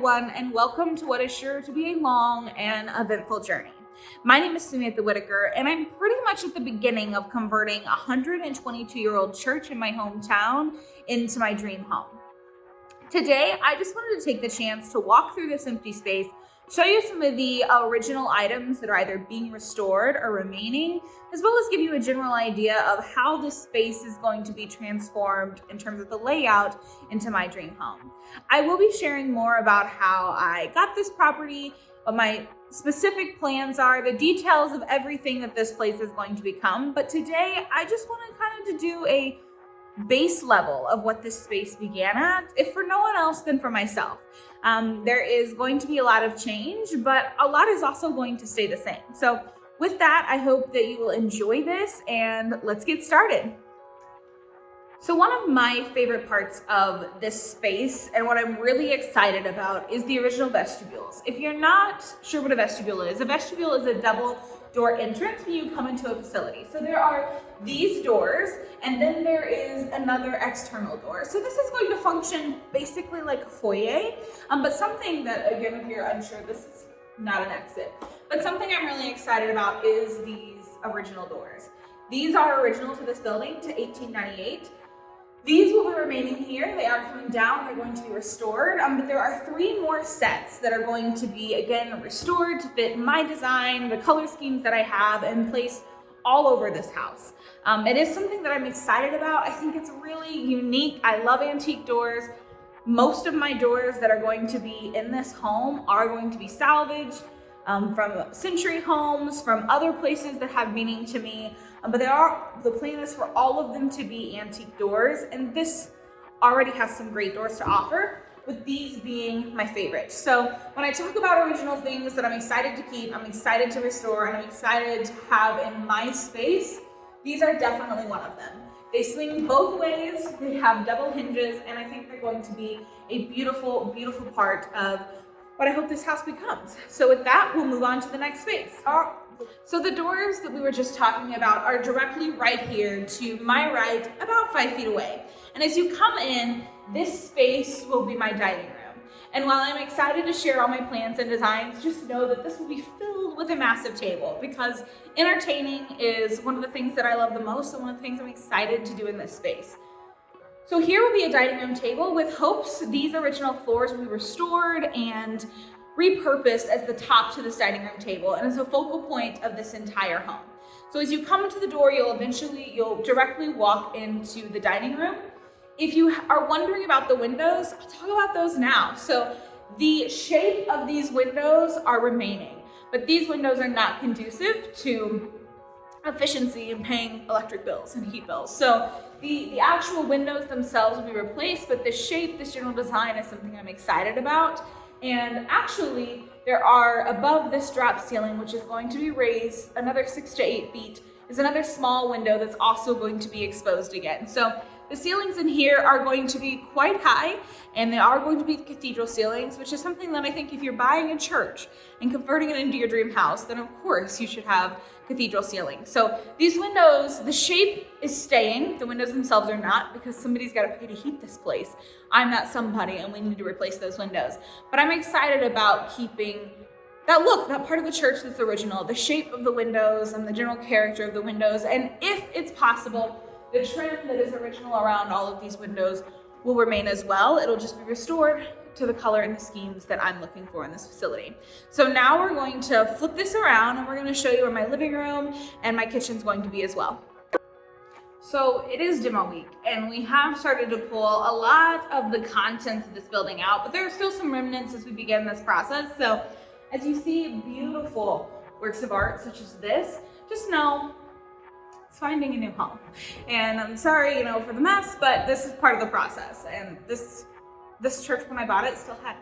everyone, and welcome to what is sure to be a long and eventful journey. My name is Samantha Whitaker, and I'm pretty much at the beginning of converting a 122-year-old church in my hometown into my dream home. Today, I just wanted to take the chance to walk through this empty space, show you some of the original items that are either being restored or remaining, as well as give you a general idea of how this space is going to be transformed in terms of the layout into my dream home. I will be sharing more about how I got this property, what my specific plans are, the details of everything that this place is going to become. But today, I just want to kind of do a base level of what this space began at, if for no one else then for myself. There is going to be a lot of change, but a lot is also going to stay the same. So with that, I hope that you will enjoy this, and let's get started. So one of my favorite parts of this space and what I'm really excited about is the original vestibules. If you're not sure what a vestibule is a double door entrance when you come into a facility. So there are these doors, and then there is another external door. So this is going to function basically like a foyer, but something that, again, if you're unsure, this is not an exit. But something I'm really excited about is these original doors. These are original to this building, to 1898. These will be remaining here. They are coming down. They're going to be restored. But there are 3 more sets that are going to be, again, restored to fit my design, the color schemes that I have, and placed all over this house. It is something that I'm excited about. I think it's really unique. I love antique doors. Most of my doors that are going to be in this home are going to be salvaged from century homes, from other places that have meaning to me. But the plan is for all of them to be antique doors, and this already has some great doors to offer, with these being my favorite. So when I talk about original things that I'm excited to keep, I'm excited to restore, and I'm excited to have in my space, these are definitely one of them. They swing both ways, they have double hinges, and I think they're going to be a beautiful, beautiful part of what I hope this house becomes. So with that, we'll move on to the next space. So the doors that we were just talking about are directly right here to my right, about 5 feet away. And as you come in, this space will be my dining room. And while I'm excited to share all my plans and designs, just know that this will be filled with a massive table, because entertaining is one of the things that I love the most and one of the things I'm excited to do in this space. So here will be a dining room table with hopes these original floors will be restored and repurposed as the top to this dining room table and as a focal point of this entire home. So as you come into the door, you'll directly walk into the dining room. If you are wondering about the windows, I'll talk about those now. So the shape of these windows are remaining, but these windows are not conducive to efficiency in paying electric bills and heat bills. So the actual windows themselves will be replaced, but the shape, this general design is something I'm excited about. And actually, there are above this drop ceiling, which is going to be raised another 6 to 8 feet, is another small window that's also going to be exposed again. So the ceilings in here are going to be quite high, and they are going to be cathedral ceilings, which is something that I think if you're buying a church and converting it into your dream house, then of course you should have cathedral ceilings. So these windows, the shape is staying. The windows themselves are not, because somebody's got to pay to heat this place. I'm not somebody, and we need to replace those windows. But I'm excited about keeping that look, that part of the church that's original, the shape of the windows and the general character of the windows. And if it's possible, the trim that is original around all of these windows will remain as well. It'll just be restored to the color and the schemes that I'm looking for in this facility. So now we're going to flip this around, and we're going to show you where my living room and my kitchen's going to be as well. So it is demo week, and we have started to pull a lot of the contents of this building out, but there are still some remnants as we begin this process. So as you see beautiful works of art such as this, just know it's finding a new home. And I'm sorry, for the mess, but this is part of the process. And this church, when I bought it, still had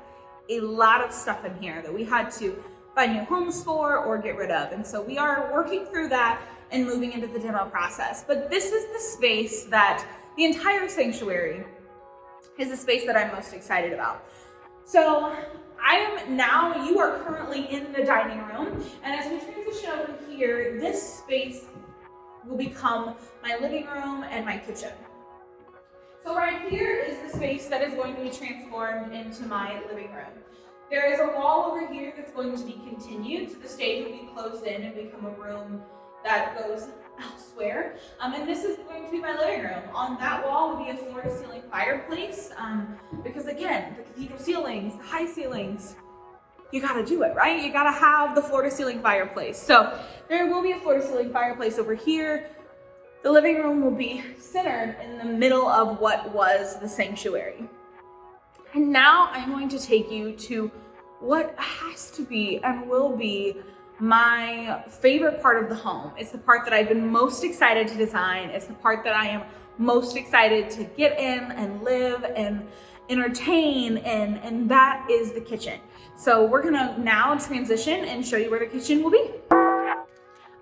a lot of stuff in here that we had to find new homes for or get rid of. And so we are working through that and moving into the demo process. But this is the space that the entire sanctuary is the space that I'm most excited about. So you are currently in the dining room. And as we transition over here, this space will become my living room and my kitchen. So right here is the space that is going to be transformed into my living room. There is a wall over here that's going to be continued, so the stage will be closed in and become a room that goes elsewhere. And this is going to be my living room. On that wall will be a floor-to-ceiling fireplace, because again, the cathedral ceilings, the high ceilings, you gotta do it, right? You gotta have the floor-to-ceiling fireplace. So there will be a floor-to-ceiling fireplace over here. The living room will be centered in the middle of what was the sanctuary. And now I'm going to take you to what has to be and will be my favorite part of the home. It's the part that I've been most excited to design. It's the part that I am most excited to get in and live and entertain in, and that is the kitchen. So we're gonna now transition and show you where the kitchen will be.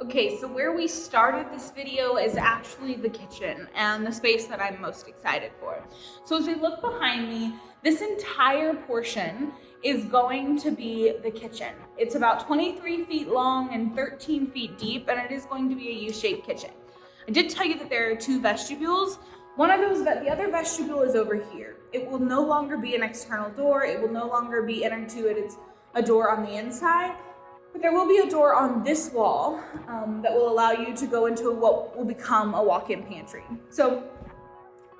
Okay, so where we started this video is actually the kitchen and the space that I'm most excited for. So as we look behind me, this entire portion is going to be the kitchen. It's about 23 feet long and 13 feet deep, and it is going to be a U-shaped kitchen. I did tell you that there are two vestibules. One of those, the other vestibule is over here. It will no longer be an external door. It will no longer be entered to it. It's a door on the inside. But there will be a door on this wall that will allow you to go into what will become a walk-in pantry. So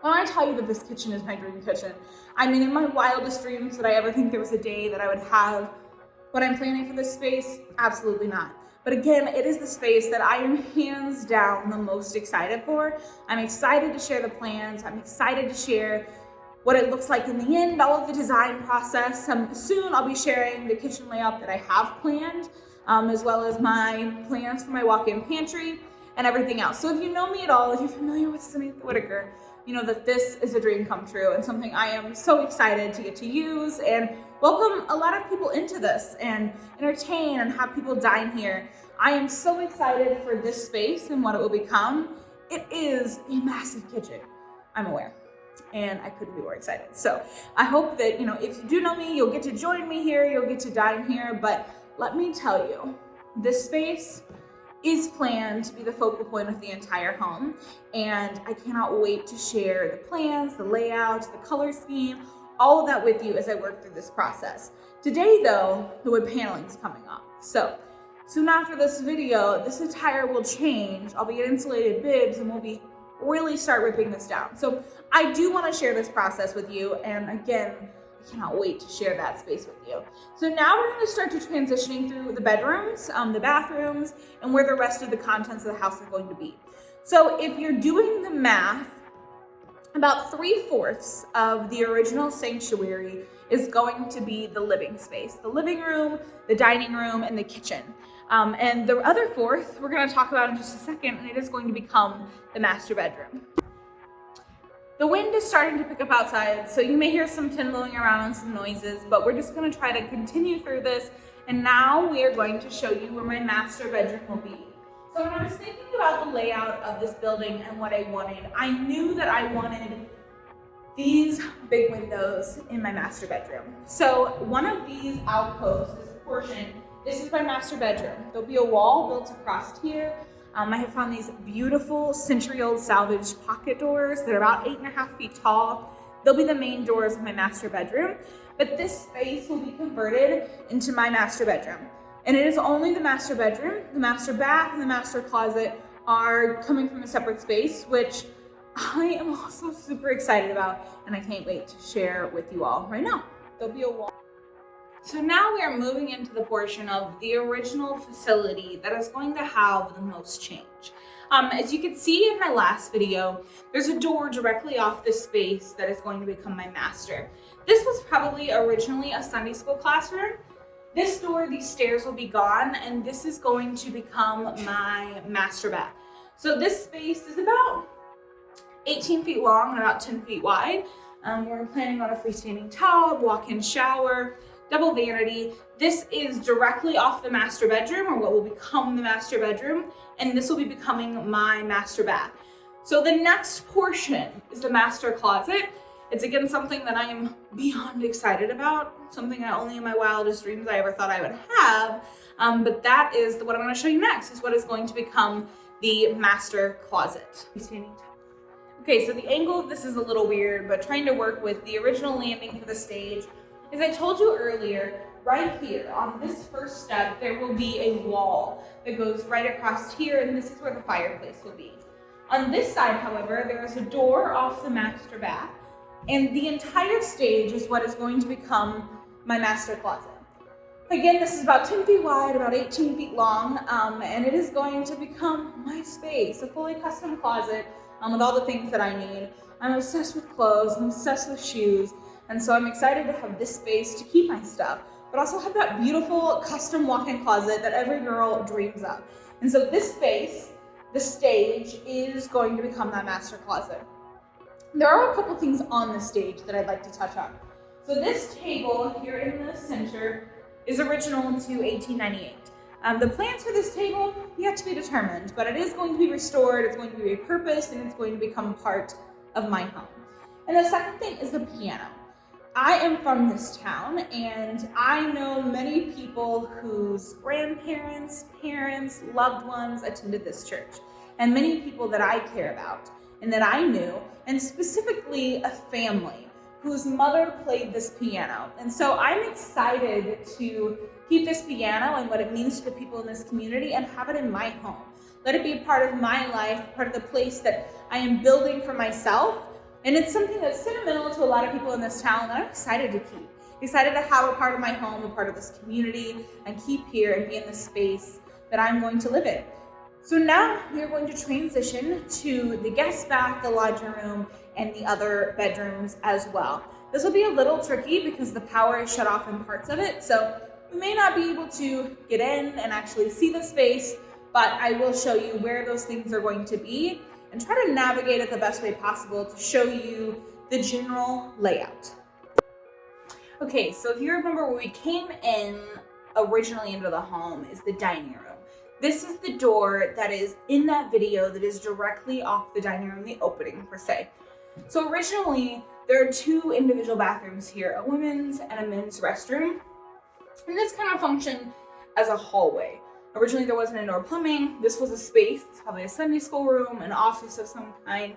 when I tell you that this kitchen is my dream kitchen, I mean, in my wildest dreams, did I ever think there was a day that I would have what I'm planning for this space? Absolutely not. But again, it is the space that I am hands down the most excited for. I'm excited to share the plans. I'm excited to share what it looks like in the end, all of the design process. Soon I'll be sharing the kitchen layout that I have planned, as well as my plans for my walk-in pantry and everything else. So if you know me at all, if you're familiar with Samantha Whitaker, you know that this is a dream come true and something I am so excited to get to use and welcome a lot of people into this and entertain and have people dine here. I am so excited for this space and what it will become. It is a massive kitchen, I'm aware, and I couldn't be more excited. So I hope that, you know, if you do know me, you'll get to join me here, you'll get to dine here, but let me tell you, this space is planned to be the focal point of the entire home, and I cannot wait to share the plans, the layout, the color scheme, all of that with you as I work through this process. Today though, the wood paneling is coming off. So soon after this video, this attire will change. I'll be in insulated bibs and we'll really start ripping this down. So I do want to share this process with you, and again, I cannot wait to share that space with you. So now we're going to start to transitioning through the bedrooms, the bathrooms, and where the rest of the contents of the house are going to be. So if you're doing the math, about 3/4 of the original sanctuary is going to be the living space, the living room, the dining room, and the kitchen. And the other fourth, we're going to talk about in just a second, and it is going to become the master bedroom. The wind is starting to pick up outside, so you may hear some tin blowing around and some noises, but we're just going to try to continue through this. And now we are going to show you where my master bedroom will be. So when I was thinking about the layout of this building and what I wanted, I knew that I wanted these big windows in my master bedroom. So one of these alcoves, this portion, this is my master bedroom. There'll be a wall built across here. I have found these beautiful century-old salvage pocket doors that are about 8.5 feet tall. They'll be the main doors of my master bedroom, but this space will be converted into my master bedroom. And it is only the master bedroom. The master bath and the master closet are coming from a separate space, which I am also super excited about, and I can't wait to share with you all right now. There'll be a wall. So now we are moving into the portion of the original facility that is going to have the most change. As you can see in my last video, there's a door directly off this space that is going to become my master. This was probably originally a Sunday school classroom. This door, these stairs will be gone, and this is going to become my master bath. So this space is about 18 feet long and about 10 feet wide. We're planning on a freestanding tub, walk-in shower, double vanity. This is directly off the master bedroom, or what will become the master bedroom, and this will be becoming my master bath. So the next portion is the master closet. It's again something that I am beyond excited about, something that only in my wildest dreams I ever thought I would have, but that is what I'm going to show you next, is what is going to become the master closet. Okay, so the angle of this is a little weird, but trying to work with the original landing for the stage. As I told you earlier, right here on this first step, there will be a wall that goes right across here, and this is where the fireplace will be. On this side, however, there is a door off the master bath, and the entire stage is what is going to become my master closet. Again, this is about 10 feet wide, about 18 feet long, and it is going to become my space, a fully custom closet with all the things that I need. I'm obsessed with clothes, I'm obsessed with shoes, and so I'm excited to have this space to keep my stuff, but also have that beautiful custom walk-in closet that every girl dreams of. And so this space, the stage, is going to become that master closet. There are a couple things on the stage that I'd like to touch on. So this table here in the center is original to 1898. The plans for this table yet to be determined, but it is going to be restored, it's going to be repurposed, and it's going to become part of my home. And the second thing is the piano. I am from this town, and I know many people whose grandparents, parents, loved ones attended this church, and many people that I care about and that I knew, and specifically a family whose mother played this piano. And so I'm excited to keep this piano and what it means to the people in this community and have it in my home. Let it be a part of my life, part of the place that I am building for myself. And it's something that's sentimental to a lot of people in this town that I'm excited to keep. Excited to have a part of my home, a part of this community, and keep here and be in the space that I'm going to live in. So now we're going to transition to the guest bath, the laundry room, and the other bedrooms as well. This will be a little tricky because the power is shut off in parts of it, so we may not be able to get in and actually see the space, but I will show you where those things are going to be and try to navigate it the best way possible to show you the general layout. Okay, so if you remember where we came in originally into the home is the dining room. This is the door that is in that video that is directly off the dining room, the opening per se. So originally, there are two individual bathrooms here, a women's and a men's restroom. And this kind of functioned as a hallway. Originally, there wasn't indoor plumbing. This was a space, probably a Sunday school room, an office of some kind.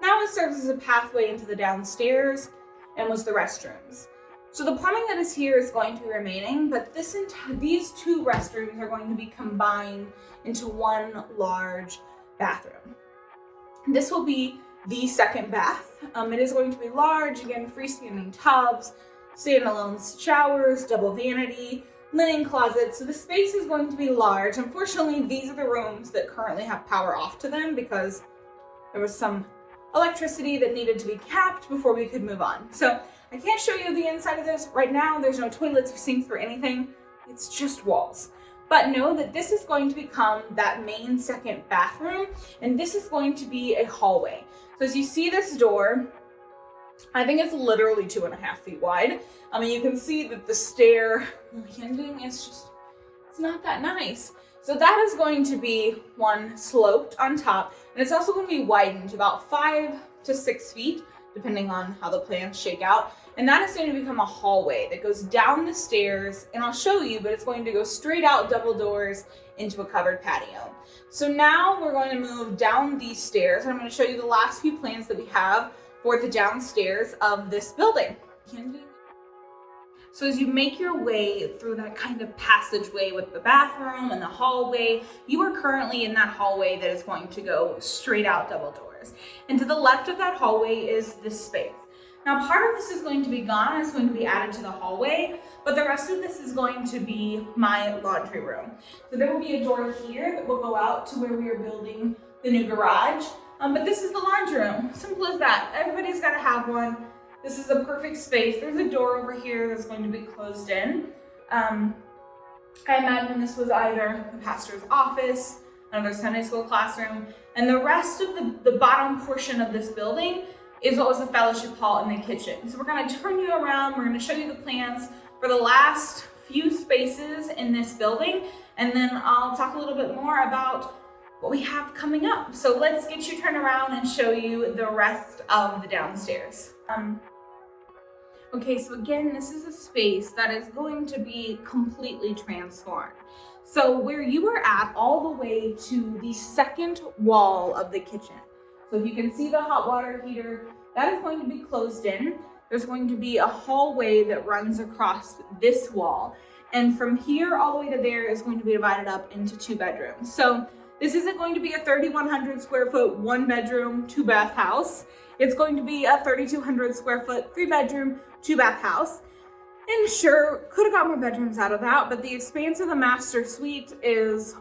Now it serves as a pathway into the downstairs and was the restrooms. So the plumbing that is here is going to be remaining, but these two restrooms are going to be combined into one large bathroom. This will be the second bath. It is going to be large, again, freestanding tubs, standalone showers, double vanity, linen closets. So the space is going to be large. Unfortunately, these are the rooms that currently have power off to them because there was some electricity that needed to be capped before we could move on. So I can't show you the inside of this right now. There's no toilets or sinks or anything. It's just walls. But know that this is going to become that main second bathroom, and this is going to be a hallway. So as you see this door, I think it's literally 2.5 feet wide. I mean, you can see that the stair landing is just, it's not that nice. So that is going to be one sloped on top, and it's also going to be widened about 5 to 6 feet, depending on how the plans shake out. And that is going to become a hallway that goes down the stairs, and I'll show you, but it's going to go straight out double doors into a covered patio. So now we're going to move down these stairs, and I'm going to show you the last few plans that we have for the downstairs of this building. So as you make your way through that kind of passageway with the bathroom and the hallway, you are currently in that hallway that is going to go straight out double doors. And to the left of that hallway is this space. Now part of this is going to be gone, it's going to be added to the hallway, but the rest of this is going to be my laundry room. So there will be a door here that will go out to where we are building the new garage, but this is the laundry room, simple as that. Everybody's got to have one. This is a perfect space. There's a door over here that's going to be closed in. I imagine this was either the pastor's office, another Sunday school classroom, and the rest of the bottom portion of this building is what was the fellowship hall and the kitchen. So we're going to turn you around. We're going to show you the plans for the last few spaces in this building, and then I'll talk a little bit more about what we have coming up. So let's get you turned around and show you the rest of the downstairs. Okay, so again, this is a space that is going to be completely transformed. So where you are at all the way to the second wall of the kitchen. So if you can see the hot water heater, that is going to be closed in. there's going to be a hallway that runs across this wall. And from here all the way to there is going to be divided up into 2 bedrooms. So this isn't going to be a 3,100 square foot, 1 bedroom, 2 bath house. It's going to be a 3,200 square foot, 3 bedroom, 2 bath house. And sure, could have got more bedrooms out of that, but the expanse of the master suite is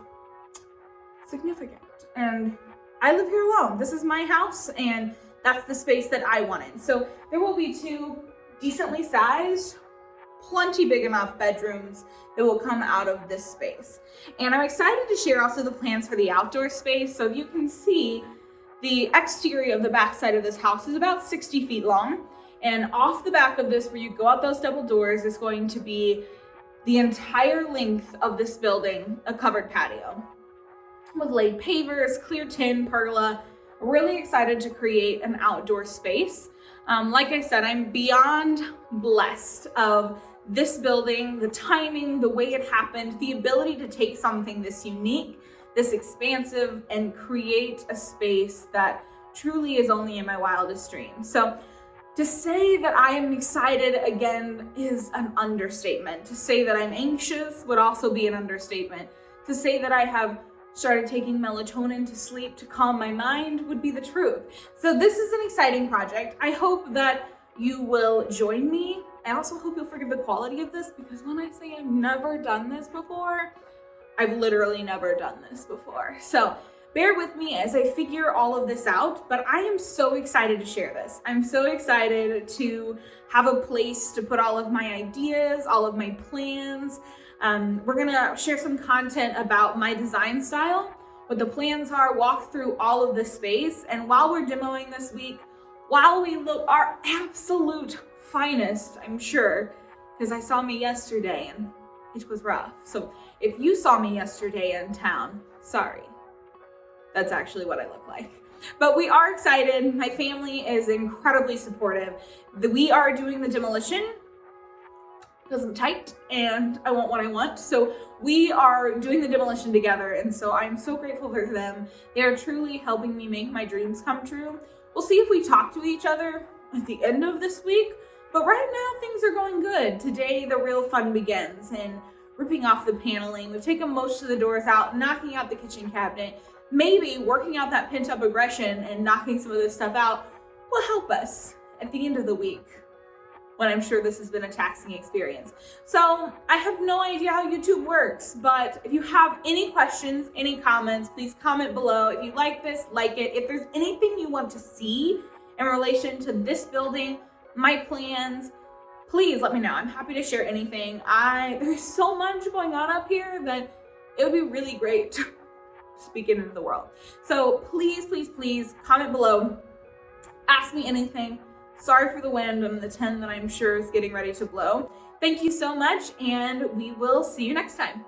significant. And I live here alone. This is my house, and that's the space that I wanted. So there will be 2 decently sized, plenty big enough bedrooms that will come out of this space. And I'm excited to share also the plans for the outdoor space. So you can see the exterior of the back side of this house is about 60 feet long. And off the back of this, where you go out those double doors, is going to be the entire length of this building, a covered patio with laid pavers, clear tin, pergola. Really excited to create an outdoor space. Like I said, I'm beyond blessed of this building, the timing, the way it happened, the ability to take something this unique, this expansive, and create a space that truly is only in my wildest dreams. So to say that I am excited again is an understatement. To say that I'm anxious would also be an understatement. To say that I have started taking melatonin to sleep to calm my mind would be the truth. So this is an exciting project. I hope that you will join me. I also hope you'll forgive the quality of this, because when I say I've never done this before, I've literally never done this before. So bear with me as I figure all of this out, but I am so excited to share this. I'm so excited to have a place to put all of my ideas, all of my plans. We're gonna share some content about my design style, what the plans are, walk through all of the space. And while we're demoing this week, while we look our absolute finest, I'm sure, because I saw me yesterday and it was rough. So if you saw me yesterday in town, sorry. That's actually what I look like. But we are excited. My family is incredibly supportive. We are doing the demolition because I'm tight and I want what I want. So we are doing the demolition together. And so I'm so grateful for them. They are truly helping me make my dreams come true. We'll see if we talk to each other at the end of this week. But right now things are going good. Today, the real fun begins in ripping off the paneling. We've taken most of the doors out, knocking out the kitchen cabinet. Maybe working out that pent up aggression and knocking some of this stuff out will help us at the end of the week, when I'm sure this has been a taxing experience. So I have no idea how YouTube works, but if you have any questions, any comments, please comment below. If you like this, like it. If there's anything you want to see in relation to this building, my plans, please let me know. I'm happy to share anything. There's so much going on up here that it would be really great to speak into the world. So please, please, please comment below. Ask me anything. Sorry for the wind and the 10 that I'm sure is getting ready to blow. Thank you so much, and we will see you next time.